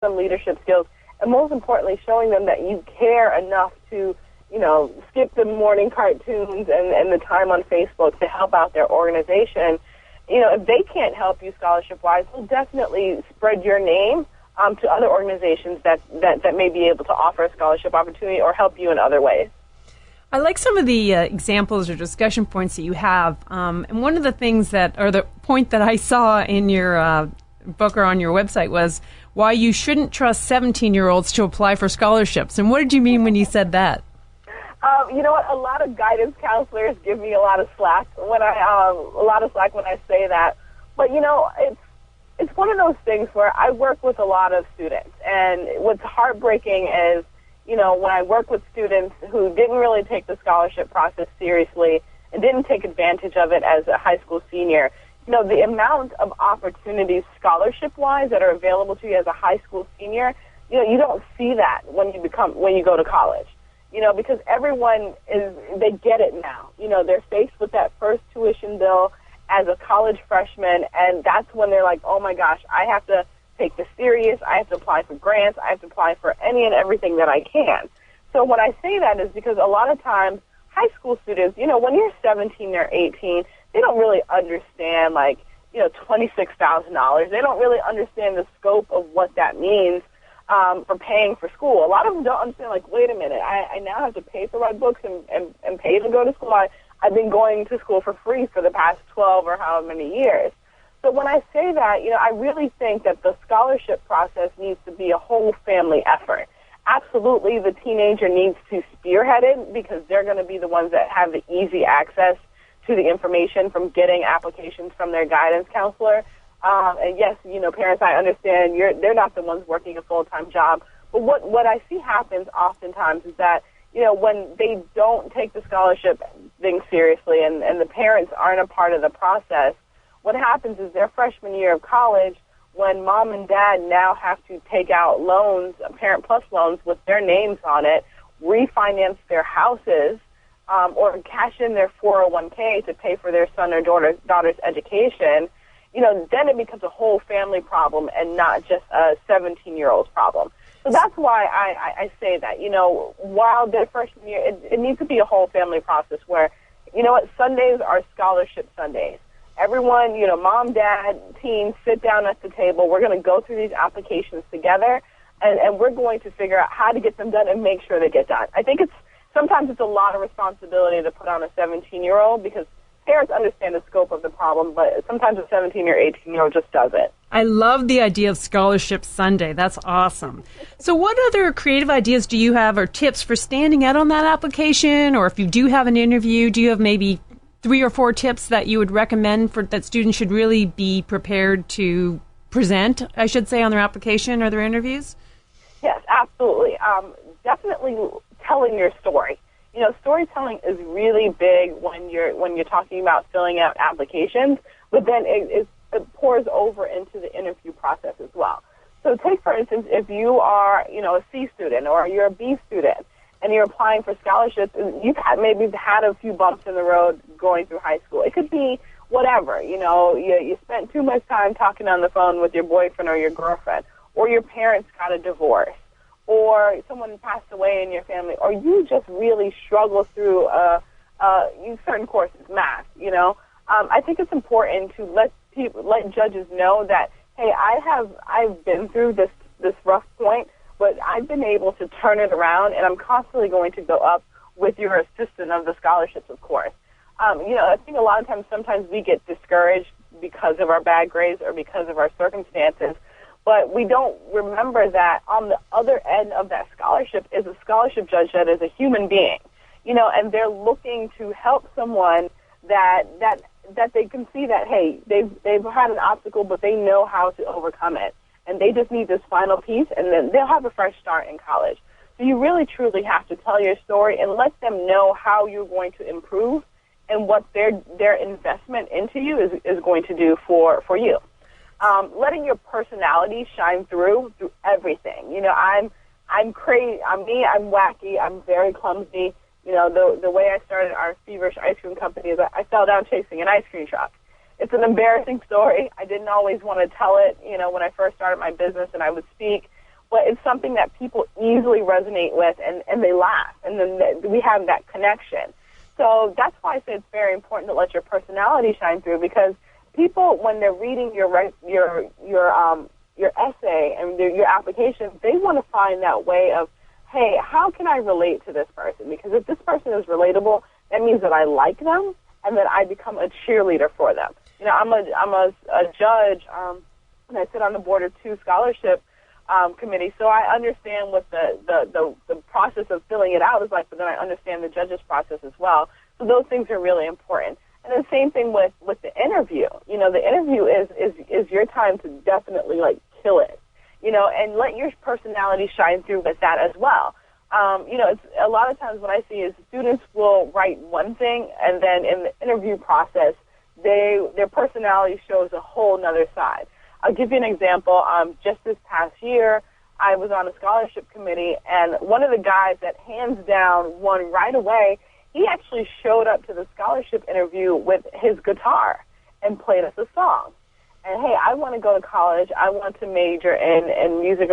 them leadership skills, and most importantly, showing them that you care enough to, skip the morning cartoons and the time on Facebook to help out their organization. If they can't help you scholarship-wise, they'll definitely spread your name to other organizations that may be able to offer a scholarship opportunity or help you in other ways. I like some of the examples or discussion points that you have. And one of the things the point that I saw in your book or on your website was why you shouldn't trust 17-year-olds to apply for scholarships. And what did you mean when you said that? You know what? A lot of guidance counselors give me a lot of slack when I say that. But it's one of those things where I work with a lot of students, and what's heartbreaking is, when I work with students who didn't really take the scholarship process seriously and didn't take advantage of it as a high school senior, the amount of opportunities scholarship-wise that are available to you as a high school senior, you don't see that when you go to college. Because everyone they get it now. They're faced with that first tuition bill as a college freshman, and that's when they're like, oh my gosh, I have to take this serious. I have to apply for grants. I have to apply for any and everything that I can. So when I say that is because a lot of times high school students, when you're 17 or 18, they don't really understand $26,000. They don't really understand the scope of what that means for paying for school. A lot of them don't understand, wait a minute, I now have to pay for my books and pay to go to school. I've been going to school for free for the past 12 or however many years. So when I say that, I really think that the scholarship process needs to be a whole family effort. Absolutely, the teenager needs to spearhead it because they're going to be the ones that have the easy access to the information from getting applications from their guidance counselor. And yes, parents, I understand they're not the ones working a full-time job. But what I see happens oftentimes is that, when they don't take the scholarship thing seriously and the parents aren't a part of the process, what happens is their freshman year of college, when mom and dad now have to take out loans, Parent Plus loans with their names on it, refinance their houses, or cash in their 401k to pay for their son or daughter's education, then it becomes a whole family problem and not just a 17-year-old's problem. So that's why I say that, while their freshman year, it needs to be a whole family process where, Sundays are scholarship Sundays. Everyone, mom, dad, teens, sit down at the table. We're going to go through these applications together, and we're going to figure out how to get them done and make sure they get done. I think sometimes it's a lot of responsibility to put on a 17-year-old because parents understand the scope of the problem, but sometimes a 17 or 18-year-old just doesn't. I love the idea of Scholarship Sunday. That's awesome. So what other creative ideas do you have or tips for standing out on that application? Or if you do have an interview, do you have maybe 3 or 4 tips that you would recommend that students should really be prepared to present, I should say, on their application or their interviews? Yes, absolutely. Definitely telling your story. Storytelling is really big when you're talking about filling out applications, but then it pours over into the interview process as well. So take, for instance, if you are, a C student or you're a B student and you're applying for scholarships, you've maybe had a few bumps in the road going through high school. It could be whatever, you spent too much time talking on the phone with your boyfriend or your girlfriend, or your parents got a divorce, or someone passed away in your family, or you just really struggle through certain courses, math, I think it's important to let judges know that, hey, I've been through this rough point, but I've been able to turn it around, and I'm constantly going to go up with your assistance of the scholarships, of course. I think a lot of times, sometimes we get discouraged because of our bad grades or because of our circumstances, but we don't remember that on the other end of that scholarship is a scholarship judge that is a human being, and they're looking to help someone that they can see that, hey, they've had an obstacle, but they know how to overcome it. And they just need this final piece, and then they'll have a fresh start in college. So you really, truly have to tell your story and let them know how you're going to improve and what their investment into you is going to do for you. Letting your personality shine through everything. I'm crazy. I'm me. I'm wacky. I'm very clumsy. The way I started our feverish ice cream company is I fell down chasing an ice cream truck. It's an embarrassing story. I didn't always want to tell it, when I first started my business and I would speak. but it's something that people easily resonate with, and they laugh, and then we have that connection. So that's why I say it's very important to let your personality shine through, because people, when they're reading your essay and your application, they want to find that way of, hey, how can I relate to this person? Because if this person is relatable, that means that I like them and that I become a cheerleader for them. You know, I'm a judge, and I sit on the board of 2 scholarship committees, so I understand what the process of filling it out is like, but then I understand the judges' process as well. So those things are really important. And the same thing with the interview. You know, the interview is your time to definitely, like, kill it, you know, and let your personality shine through with that as well. You know, it's a lot of times what I see is students will write one thing, and then in the interview process, their personality shows a whole nother side. I'll give you an example. Just this past year, I was on a scholarship committee, and one of the guys that hands down won right away, he actually showed up to the scholarship interview with his guitar and played us a song. And, hey, I want to go to college. I want to major in music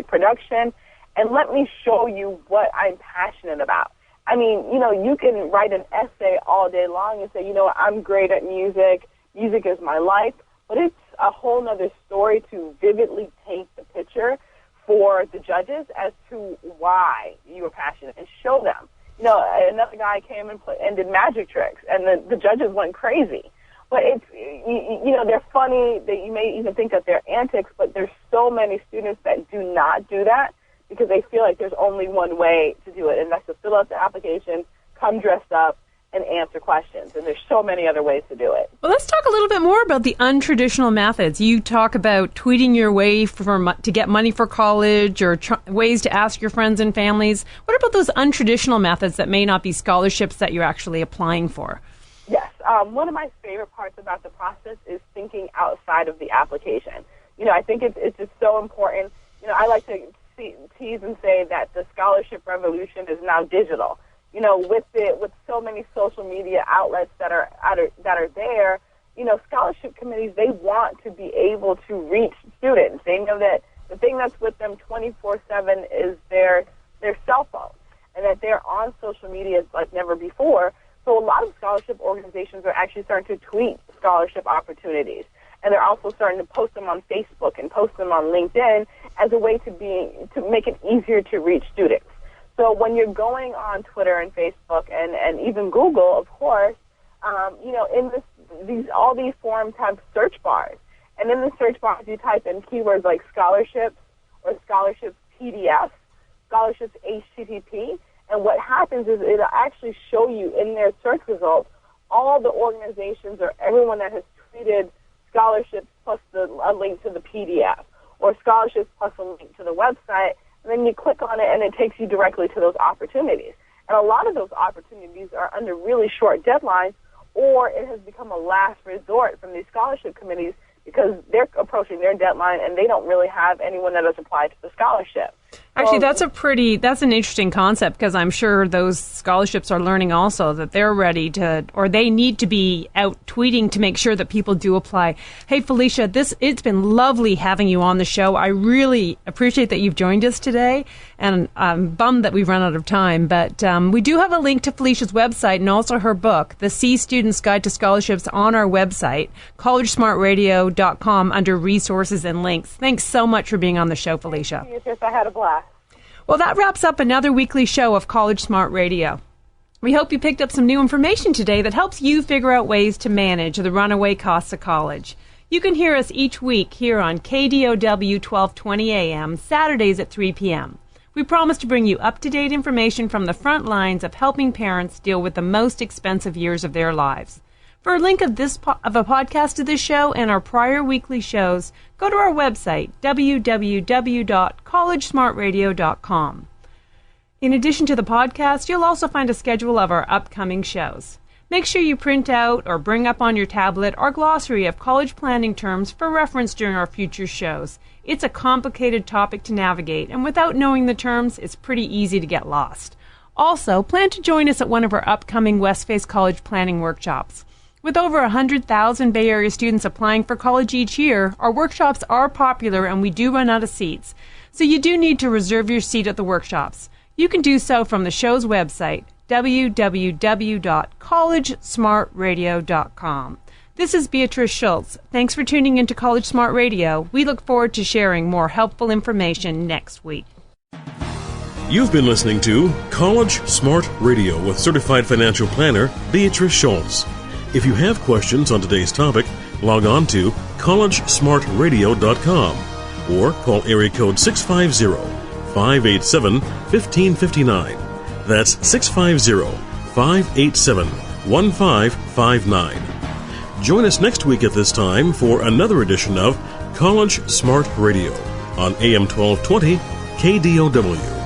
production, and let me show you what I'm passionate about. I mean, you know, you can write an essay all day long and say, you know what, I'm great at music. Music is my life. But it's a whole other story to vividly paint the picture for the judges as to why you are passionate and show them. You know, another guy came and did magic tricks, and the judges went crazy. But it's, you know, they're funny. You may even think that they're antics, but there's so many students that do not do that because they feel like there's only one way to do it, and that's to fill out the application, come dressed up, and answer questions. And there's so many other ways to do it. Well, let's talk a little bit more about the untraditional methods. You talk about tweeting your way to get money for college, or ways to ask your friends and families. What about those untraditional methods that may not be scholarships that you're actually applying for? Yes. One of my favorite parts about the process is thinking outside of the application. You know, I think it's just so important. You know, I like to tease and say that the scholarship revolution is now digital. You know, with so many social media outlets that are there, you know, scholarship committees, they want to be able to reach students. They know that the thing that's with them 24/7 is their cell phone, and that they're on social media like never before. So a lot of scholarship organizations are actually starting to tweet scholarship opportunities, and they're also starting to post them on Facebook and post them on LinkedIn as a way to make it easier to reach students. So when you're going on Twitter and Facebook and even Google, of course, you know, all these forums have search bars, and in the search bars you type in keywords like scholarships or scholarships PDF, scholarships HTTP, and what happens is it'll actually show you in their search results all the organizations or everyone that has tweeted scholarships plus a link to the PDF, or scholarships plus a link to the website. And then you click on it, and it takes you directly to those opportunities. And a lot of those opportunities are under really short deadlines, or it has become a last resort from these scholarship committees because they're approaching their deadline and they don't really have anyone that has applied to the scholarship. Actually, that's an interesting concept, because I'm sure those scholarships are learning also that they're ready to, or they need to be out tweeting to make sure that people do apply. Hey, Felecia, it's been lovely having you on the show. I really appreciate that you've joined us today, and I'm bummed that we've run out of time, but we do have a link to Felicia's website and also her book, The C Student's Guide to Scholarships, on our website, collegesmartradio.com, under resources and links. Thanks so much for being on the show, Felecia. Yes, I had a blast. Well, that wraps up another weekly show of College Smart Radio. We hope you picked up some new information today that helps you figure out ways to manage the runaway costs of college. You can hear us each week here on KDOW 1220 AM, Saturdays at 3 p.m. We promise to bring you up-to-date information from the front lines of helping parents deal with the most expensive years of their lives. For a link of a podcast of this show and our prior weekly shows, go to our website, www.collegesmartradio.com. In addition to the podcast, you'll also find a schedule of our upcoming shows. Make sure you print out or bring up on your tablet our glossary of college planning terms for reference during our future shows. It's a complicated topic to navigate, and without knowing the terms, it's pretty easy to get lost. Also, plan to join us at one of our upcoming Westface College planning workshops. With over 100,000 Bay Area students applying for college each year, our workshops are popular and we do run out of seats. So you do need to reserve your seat at the workshops. You can do so from the show's website, www.collegesmartradio.com. This is Beatrice Schultz. Thanks for tuning into College Smart Radio. We look forward to sharing more helpful information next week. You've been listening to College Smart Radio with Certified Financial Planner Beatrice Schultz. If you have questions on today's topic, log on to collegesmartradio.com or call area code 650-587-1559. That's 650-587-1559. Join us next week at this time for another edition of College Smart Radio on AM 1220 KDOW.